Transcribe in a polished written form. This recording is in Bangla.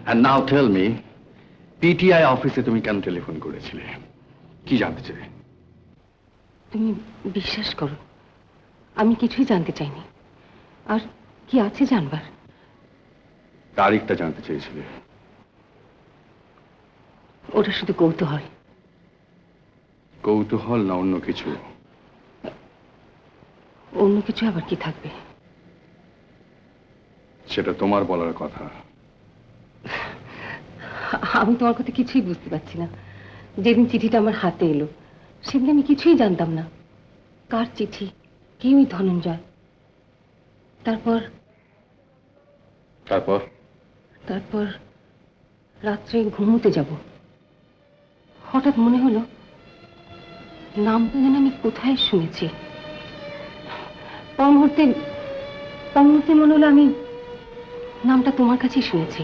And now tell me, PTI অফিসে তুমি কেন টেলিফোন করেছিলে? কি জানতে চাই? তুমি বিশ্বাস করো, আমি কিছুই জানতে চাইনি। আর কি আছে জানবার? তারিখটা জানতে চেয়েছিলে। ওটা শুধু কৌতূহল। কৌতূহল না অন্য কিছু? অন্য কিছু আবার কি থাকবে? সেটা তোমার বলার কথা। আমি তোমার কথা কিছুই বুঝতে পারছি না। যেদিন চিঠিটা আমার হাতে এলো সেদিন আমি কিছুই জানতাম না। কার চিঠি, কে ওই ধনঞ্জয়? তারপর তারপর তারপর রাত্রে ঘুমোতে যাব, হঠাৎ মনে হলো নামটা যেন আমি কোথায় শুনেছি। পর মুহূর্তে মনে হলো আমি নামটা তোমার কাছেই শুনেছি।